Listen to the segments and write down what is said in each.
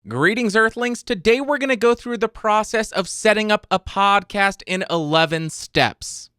Greetings, Earthlings. Today we're going to go through the process of setting up a podcast in 11 steps.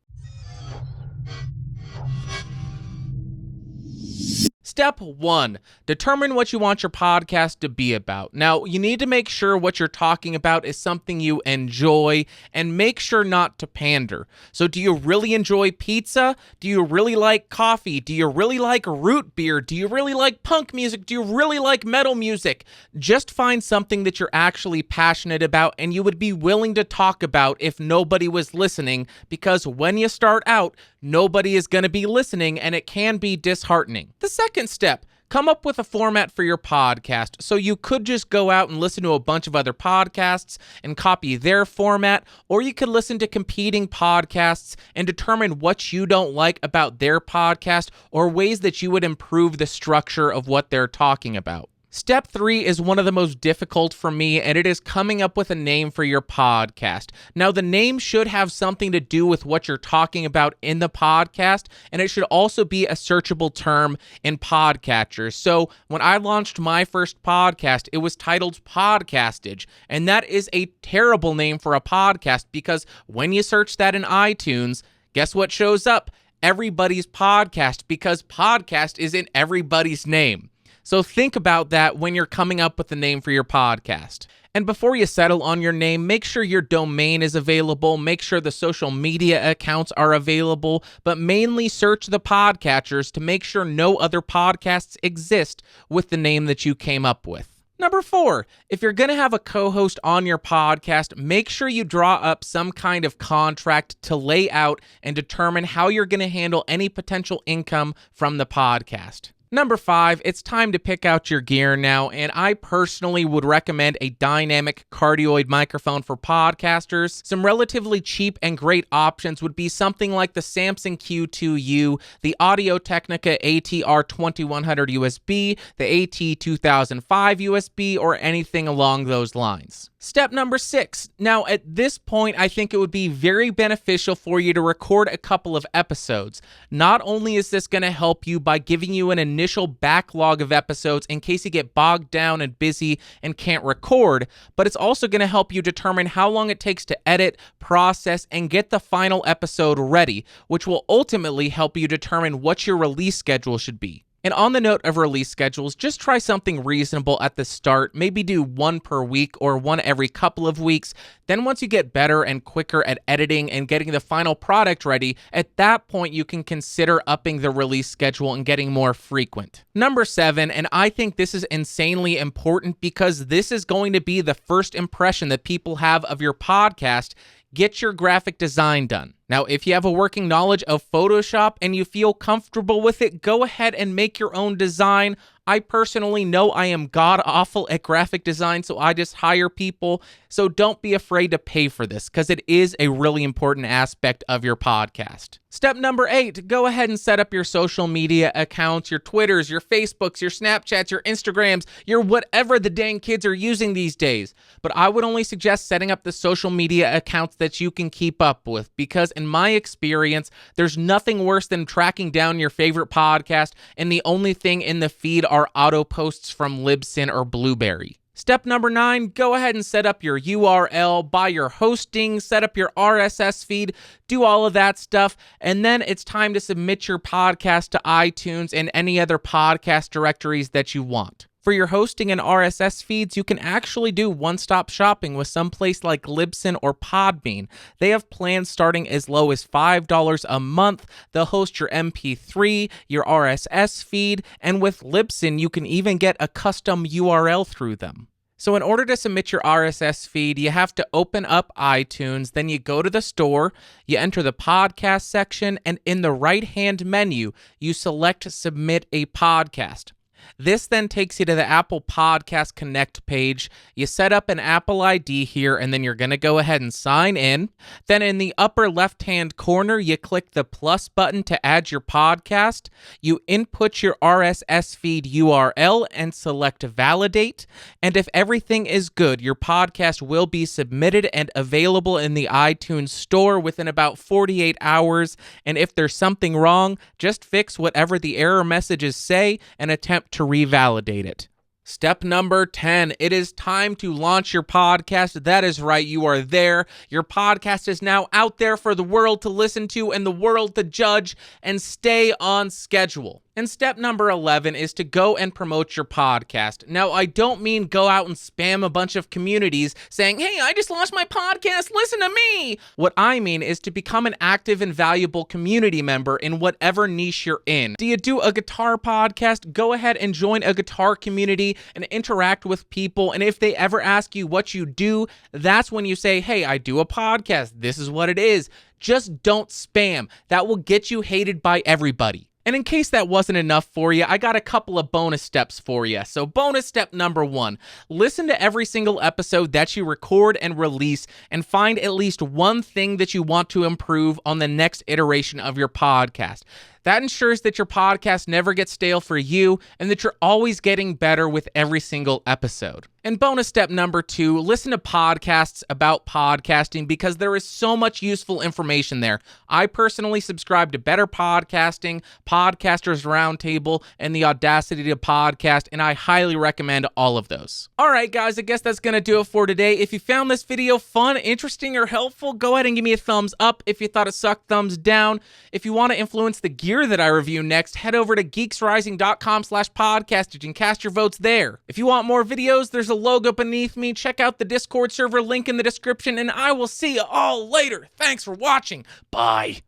Step 1. Determine what you want your podcast to be about. Now, you need to make sure what you're talking about is something you enjoy, and make sure not to pander. So do you really enjoy pizza? Do you really like coffee? Do you really like root beer? Do you really like punk music? Do you really like metal music? Just find something that you're actually passionate about and you would be willing to talk about if nobody was listening, because when you start out, nobody is going to be listening and it can be disheartening. The second step, come up with a format for your podcast. So you could just go out and listen to a bunch of other podcasts and copy their format, or you could listen to competing podcasts and determine what you don't like about their podcast or ways that you would improve the structure of what they're talking about. Step 3 is one of the most difficult for me, and it is coming up with a name for your podcast. Now, the name should have something to do with what you're talking about in the podcast, and it should also be a searchable term in podcatchers. So when I launched my first podcast, it was titled Podcastage, and that is a terrible name for a podcast because when you search that in iTunes, guess what shows up? Everybody's podcast, because podcast is in everybody's name. So think about that when you're coming up with the name for your podcast. And before you settle on your name, make sure your domain is available, make sure the social media accounts are available, but mainly search the podcatchers to make sure no other podcasts exist with the name that you came up with. Number 4, if you're going to have a co-host on your podcast, make sure you draw up some kind of contract to lay out and determine how you're going to handle any potential income from the podcast. Number 5, it's time to pick out your gear now, and I personally would recommend a dynamic cardioid microphone for podcasters. Some relatively cheap and great options would be something like the Samson Q2U, the Audio-Technica ATR2100 USB, the AT2005 USB, or anything along those lines. Step number 6. Now, at this point, I think it would be very beneficial for you to record a couple of episodes. Not only is this going to help you by giving you an initial backlog of episodes in case you get bogged down and busy and can't record, but it's also going to help you determine how long it takes to edit, process, and get the final episode ready, which will ultimately help you determine what your release schedule should be. And on the note of release schedules, just try something reasonable at the start. Maybe do one per week or one every couple of weeks. Then once you get better and quicker at editing and getting the final product ready, at that point you can consider upping the release schedule and getting more frequent. Number 7, and I think this is insanely important because this is going to be the first impression that people have of your podcast. Get your graphic design done. Now, if you have a working knowledge of Photoshop and you feel comfortable with it, go ahead and make your own design. I personally know I am god-awful at graphic design, so I just hire people. So don't be afraid to pay for this, because it is a really important aspect of your podcast. Step number 8, go ahead and set up your social media accounts, your Twitters, your Facebooks, your Snapchats, your Instagrams, your whatever the dang kids are using these days. But I would only suggest setting up the social media accounts that you can keep up with, because in my experience, there's nothing worse than tracking down your favorite podcast and the only thing in the feed are auto posts from Libsyn or Blueberry. Step number 9, go ahead and set up your URL, buy your hosting, set up your RSS feed, do all of that stuff, and then it's time to submit your podcast to iTunes and any other podcast directories that you want. For your hosting and RSS feeds, you can actually do one-stop shopping with some place like Libsyn or Podbean. They have plans starting as low as $5 a month. They'll host your MP3, your RSS feed, and with Libsyn, you can even get a custom URL through them. So in order to submit your RSS feed, you have to open up iTunes, then you go to the store, you enter the podcast section, and in the right-hand menu, you select Submit a Podcast. This then takes you to the Apple Podcast Connect page. You set up an Apple ID here, and then you're going to go ahead and sign in. Then in the upper left-hand corner, you click the plus button to add your podcast. You input your RSS feed URL and select Validate. And if everything is good, your podcast will be submitted and available in the iTunes Store within about 48 hours. And if there's something wrong, just fix whatever the error messages say and attempt to revalidate it. Step number 10, it is time to launch your podcast. That is right, you are there. Your podcast is now out there for the world to listen to and the world to judge, and stay on schedule. And step number 11 is to go and promote your podcast. Now, I don't mean go out and spam a bunch of communities saying, hey, I just launched my podcast, listen to me. What I mean is to become an active and valuable community member in whatever niche you're in. Do you do a guitar podcast? Go ahead and join a guitar community and interact with people. And if they ever ask you what you do, that's when you say, hey, I do a podcast. This is what it is. Just don't spam. That will get you hated by everybody. And in case that wasn't enough for you, I got a couple of bonus steps for you. So bonus step number 1, listen to every single episode that you record and release and find at least one thing that you want to improve on the next iteration of your podcast. That ensures that your podcast never gets stale for you and that you're always getting better with every single episode. And bonus step number 2, listen to podcasts about podcasting because there is so much useful information there. I personally subscribe to Better Podcasting, Podcasters Roundtable, and the Audacity to Podcast, and I highly recommend all of those. All right, guys, I guess that's going to do it for today. If you found this video fun, interesting, or helpful, go ahead and give me a thumbs up. If you thought it sucked, thumbs down. If you want to influence the gear that I review next, head over to geeksrising.com/podcastage and cast your votes there. If you want more videos, there's a logo beneath me. Check out the Discord server link in the description, and I will see you all later. Thanks for watching. Bye.